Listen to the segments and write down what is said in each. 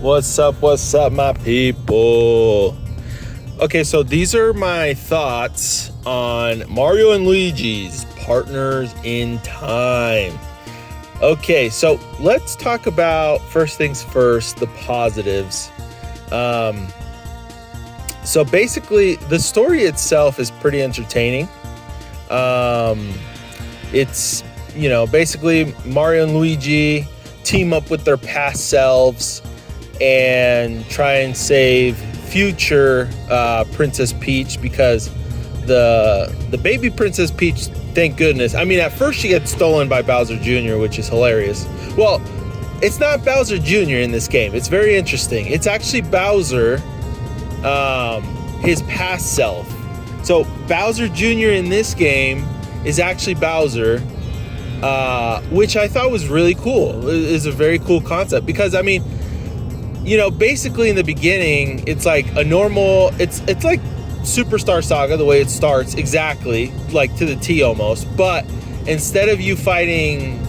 What's up, my people? Okay, so these are my thoughts on Mario and Luigi's Partners in Time. Okay, so let's talk about, first things first, the positives. So basically, the story itself is pretty entertaining. It's, basically Mario and Luigi team up with their past selves and try and save future Princess Peach, because the baby Princess Peach, thank goodness. I mean, at first she gets stolen by Bowser Jr., which is hilarious. Well, it's not Bowser Jr. in this game. It's very interesting. It's actually Bowser, his past self. So Bowser Jr. in this game is actually Bowser, which I thought was really cool. It is a very cool concept because, I mean, basically in the beginning, it's like a normal, it's like Superstar Saga, the way it starts, exactly, like to the T almost. But instead of you fighting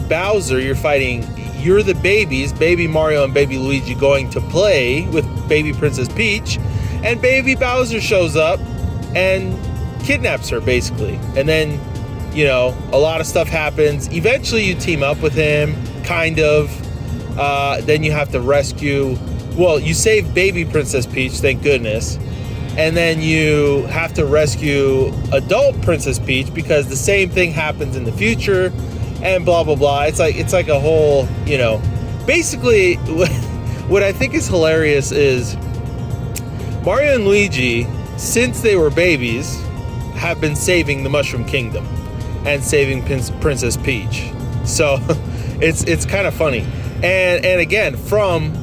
Bowser, you're the babies, baby Mario and baby Luigi, going to play with baby Princess Peach, and baby Bowser shows up and kidnaps her, basically. And then, a lot of stuff happens. Eventually you team up with him, kind of. Then you have to rescue, you save baby Princess Peach, thank goodness. And then you have to rescue adult Princess Peach because the same thing happens in the future, and blah, blah, blah. It's like a whole, basically what I think is hilarious is Mario and Luigi, since they were babies, have been saving the Mushroom Kingdom and saving Princess Peach. So it's kind of funny. And again, from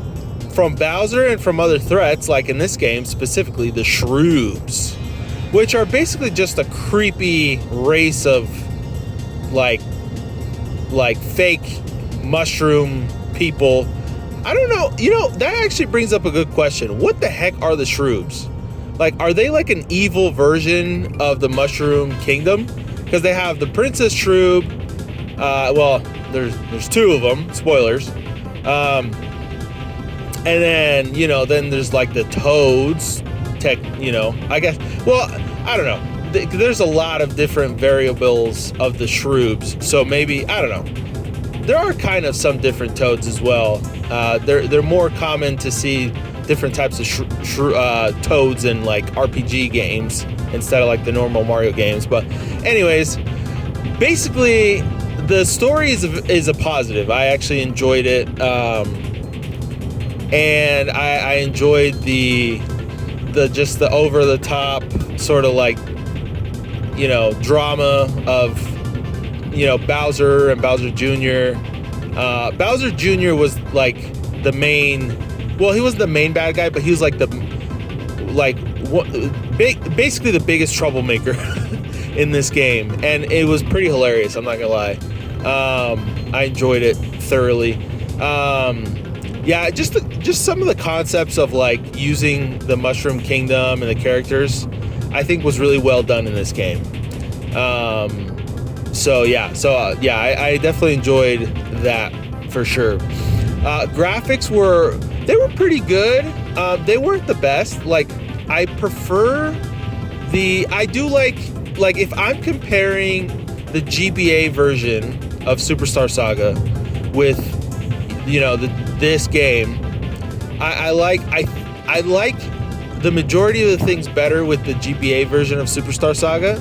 Bowser and from other threats, like in this game, specifically the Shroobs, which are basically just a creepy race of like fake mushroom people. I don't know. That actually brings up a good question. What the heck are the Shroobs? Like, are they like an evil version of the Mushroom Kingdom? Because they have the Princess Shroob. There's two of them. Spoilers. And then, then there's like the Toads. I guess. Well, I don't know. There's a lot of different variables of the Shroobs. So maybe, I don't know. There are kind of some different Toads as well. They're more common to see different types of Toads in like RPG games instead of like the normal Mario games. But anyways, basically the story is a positive. I actually enjoyed it, and I enjoyed the just the over the top sort of like drama of Bowser and Bowser Jr. Bowser Jr. was like the main. Well, he wasn't the main bad guy, but he was like basically the biggest troublemaker in this game, and it was pretty hilarious. I'm not gonna lie. I enjoyed it thoroughly. Just some of the concepts of like using the Mushroom Kingdom and the characters, I think was really well done in this game. I definitely enjoyed that for sure. Graphics were pretty good. They weren't the best. Like, I prefer I do like if I'm comparing the GBA version of Superstar Saga with this game, I like the majority of the things better with the GBA version of Superstar Saga.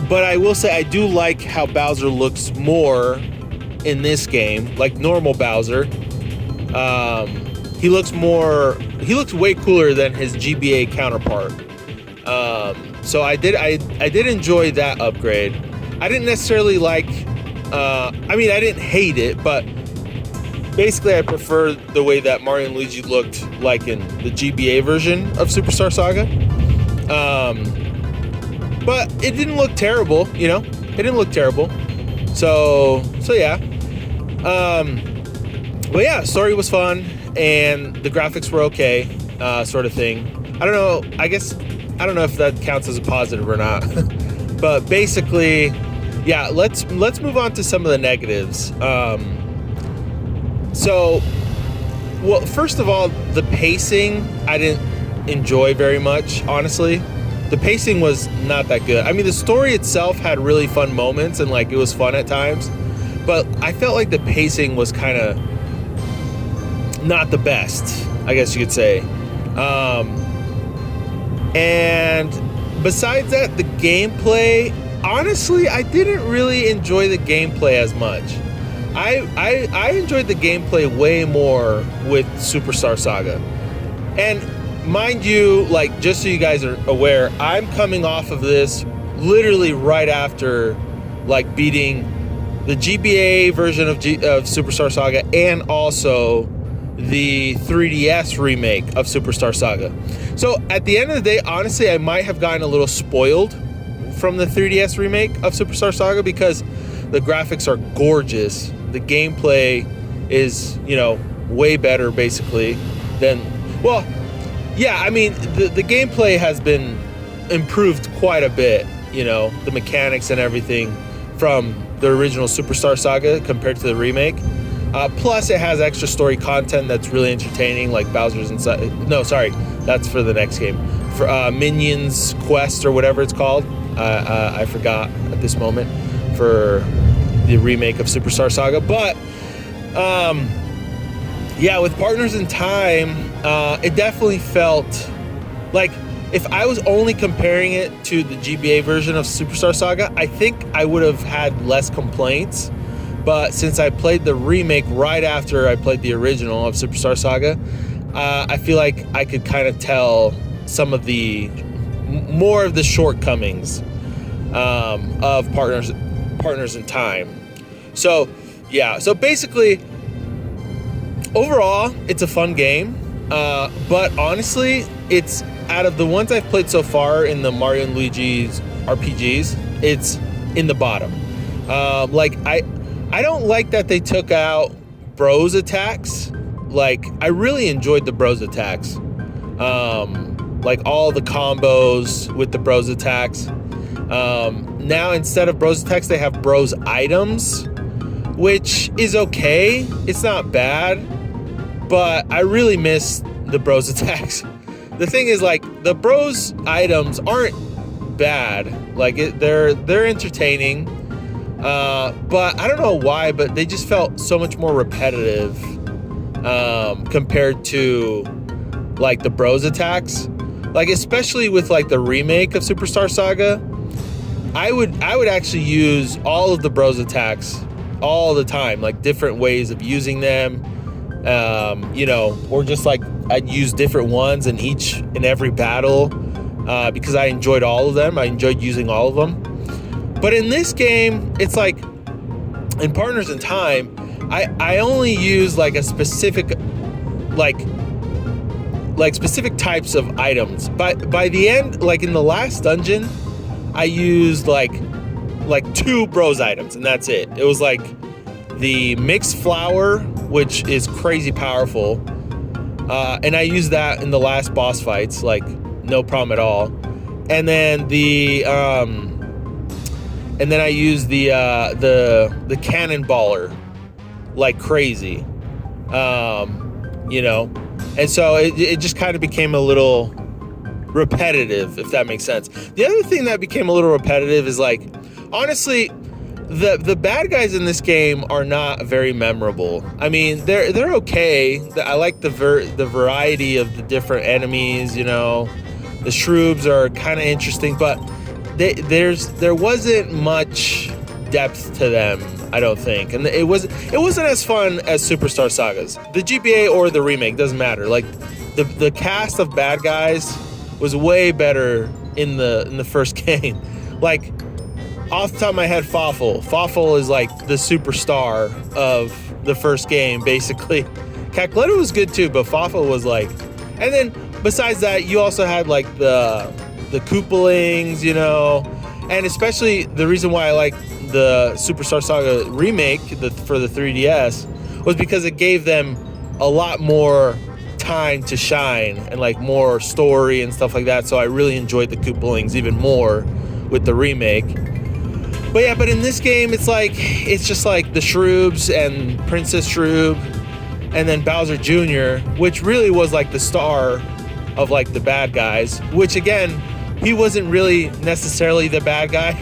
But I will say I do like how Bowser looks more in this game, like normal Bowser. He looks way cooler than his GBA counterpart. So I did enjoy that upgrade. I didn't necessarily like, I didn't hate it, but basically I prefer the way that Mario and Luigi looked like in the GBA version of Superstar Saga. But it didn't look terrible, it didn't look terrible. So yeah. Story was fun and the graphics were okay, sort of thing. I don't know if that counts as a positive or not. But basically, yeah, let's move on to some of the negatives. So Well, first of all, the pacing I didn't enjoy very much, honestly. The pacing was not that good. I mean, the story itself had really fun moments and like it was fun at times, but I felt like the pacing was kind of not the best, I guess you could say. And besides that, the gameplay, honestly, I didn't really enjoy the gameplay as much. I enjoyed the gameplay way more with Superstar Saga. And mind you, like, just so you guys are aware, I'm coming off of this literally right after, like, beating the GBA version of Superstar Saga and also the 3DS remake of Superstar Saga. So at the end of the day, honestly, I might have gotten a little spoiled from the 3DS remake of Superstar Saga because the graphics are gorgeous. The gameplay is, you know, way better basically than, well, yeah, I mean, the gameplay has been improved quite a bit, you know, the mechanics and everything from the original Superstar Saga compared to the remake. Plus, it has extra story content that's really entertaining, like Bowser's Inside. No, sorry, that's for the next game. For Minions Quest or whatever it's called. I forgot at this moment for the remake of Superstar Saga. But yeah, with Partners in Time, it definitely felt like if I was only comparing it to the GBA version of Superstar Saga, I think I would have had less complaints. But since I played the remake right after I played the original of Superstar Saga, I feel like I could kind of tell some of the more of the shortcomings of Partners in Time. So yeah, so basically, overall, it's a fun game. But honestly, it's out of the ones I've played so far in the Mario and Luigi's RPGs, it's in the bottom. Like I don't like that they took out bros attacks. Like, I really enjoyed the bros attacks. Like all the combos with the bros attacks. Now instead of bros attacks, they have bros items, which is okay. It's not bad, but I really miss the bros attacks. The thing is, like, the bros items aren't bad. Like, they're entertaining. But I don't know why, but they just felt so much more repetitive compared to like the bros attacks. Like, especially with like the remake of Superstar Saga, I would actually use all of the bros attacks all the time, like different ways of using them, you know, or just like I'd use different ones in every battle because I enjoyed all of them. I enjoyed using all of them. But in this game, it's like, in Partners in Time, I only use like a specific, like specific types of items. By the end, like in the last dungeon, I used like 2 bros items, and that's it. It was like the mixed flower, which is crazy powerful, and I used that in the last boss fights, like no problem at all. And then and then I used the cannonballer like crazy, you know, and so it just kind of became a little repetitive, if that makes sense. The other thing that became a little repetitive is, like, honestly, the bad guys in this game are not very memorable. I mean, they're okay. I like the variety of the different enemies, you know. The Shroobs are kind of interesting, but there wasn't much depth to them, I don't think, and it wasn't as fun as Superstar Sagas, the GBA or the remake, doesn't matter. Like the cast of bad guys was way better in the first game. Like, off the top of my head, Fawful is like the superstar of the first game, basically. Cackletta was good too, but Fawful was like, and then besides that, you also had like the Koopalings, you know, and especially the reason why I like the Superstar Saga remake for the 3DS was because it gave them a lot more time to shine and like more story and stuff like that. So I really enjoyed the Koopalings even more with the remake. But yeah, but in this game, it's just like the Shroobs and Princess Shroob, and then Bowser Jr., which really was like the star of like the bad guys, which again, he wasn't really necessarily the bad guy.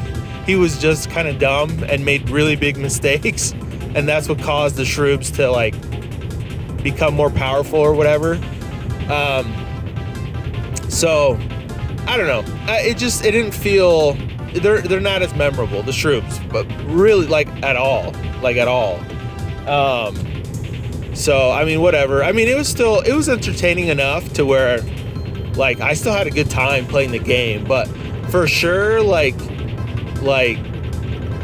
He was just kind of dumb and made really big mistakes, and that's what caused the Shrooms to like become more powerful or whatever. So I don't know. It didn't feel, they're not as memorable, the Shrooms, but really like at all. So I mean, whatever. I mean, it was entertaining enough to where like I still had a good time playing the game, but for sure like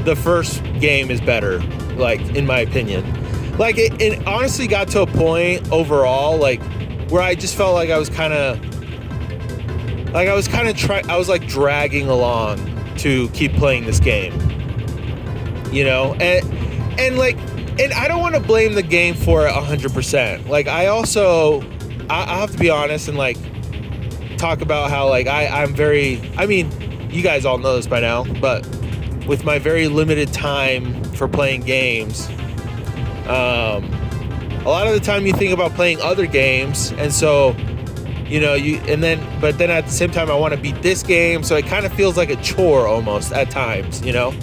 the first game is better, like in my opinion. Like it honestly got to a point overall like where I just felt like I was like dragging along to keep playing this game, you know, and I don't want to blame the game for it 100%. Like I have to be honest and like talk about how like I'm very, I mean, you guys all know this by now, but with my very limited time for playing games, a lot of the time you think about playing other games, and so you know but then at the same time I want to beat this game, so it kind of feels like a chore almost at times, you know.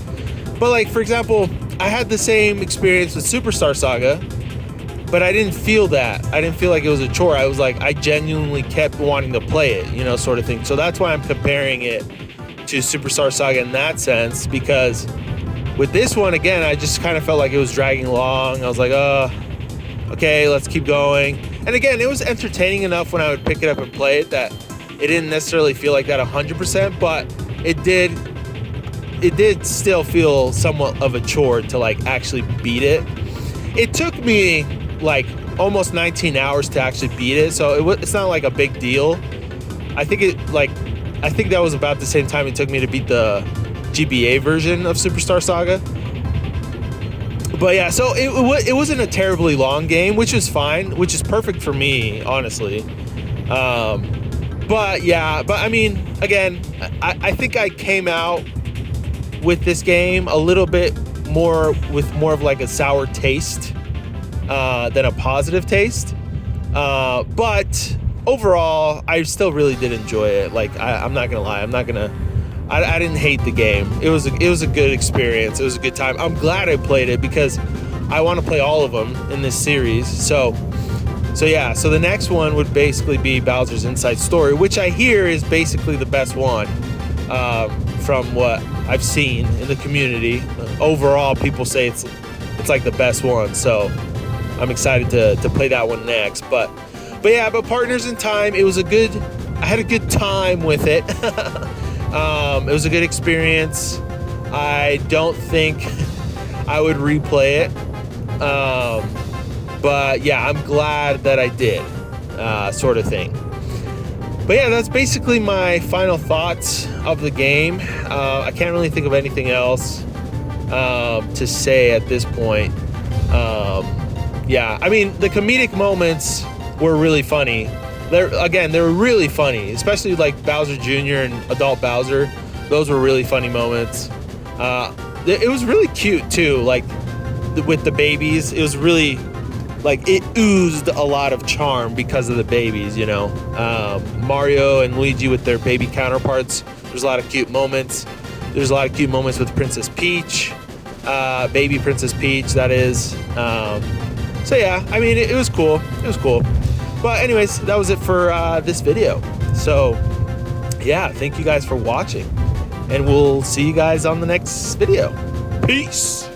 But like for example, I had the same experience with Superstar Saga, but I didn't feel that. I didn't feel like it was a chore. I was like, I genuinely kept wanting to play it, you know, sort of thing. So that's why I'm comparing it to Superstar Saga in that sense, because with this one, again, I just kind of felt like it was dragging along. I was like, okay, let's keep going. And again, it was entertaining enough when I would pick it up and play it that it didn't necessarily feel like that 100%, but it did still feel somewhat of a chore to like actually beat it. It took me like almost 19 hours to actually beat it, so it's not like a big deal. I think that was about the same time it took me to beat the GBA version of Superstar Saga. But yeah, so it wasn't a terribly long game, which is fine, which is perfect for me, honestly. But I mean, again, I think I came out with this game a little bit more of like a sour taste than a positive taste. But overall, I still really did enjoy it. Like I'm not gonna lie, I didn't hate the game. It was a good experience. It was a good time. I'm glad I played it because I want to play all of them in this series. So the next one would basically be Bowser's Inside Story, which I hear is basically the best one from what I've seen in the community. Overall, people say it's like the best one. So I'm excited to play that one next. But Partners in Time, I had a good time with it. It was a good experience. I don't think I would replay it. But yeah, I'm glad that I did, sort of thing. But yeah, that's basically my final thoughts of the game. I can't really think of anything else to say at this point. Yeah, I mean, the comedic moments were really funny. They were really funny, especially like Bowser Jr. and Adult Bowser. Those were really funny moments. It was really cute too, like with the babies. It was really like it oozed a lot of charm because of the babies, you know. Mario and Luigi with their baby counterparts. There's a lot of cute moments. There's a lot of cute moments with Princess Peach, baby Princess Peach, that is. So yeah, I mean, it was cool. It was cool. But anyways, that was it for this video. So yeah, thank you guys for watching, and we'll see you guys on the next video. Peace.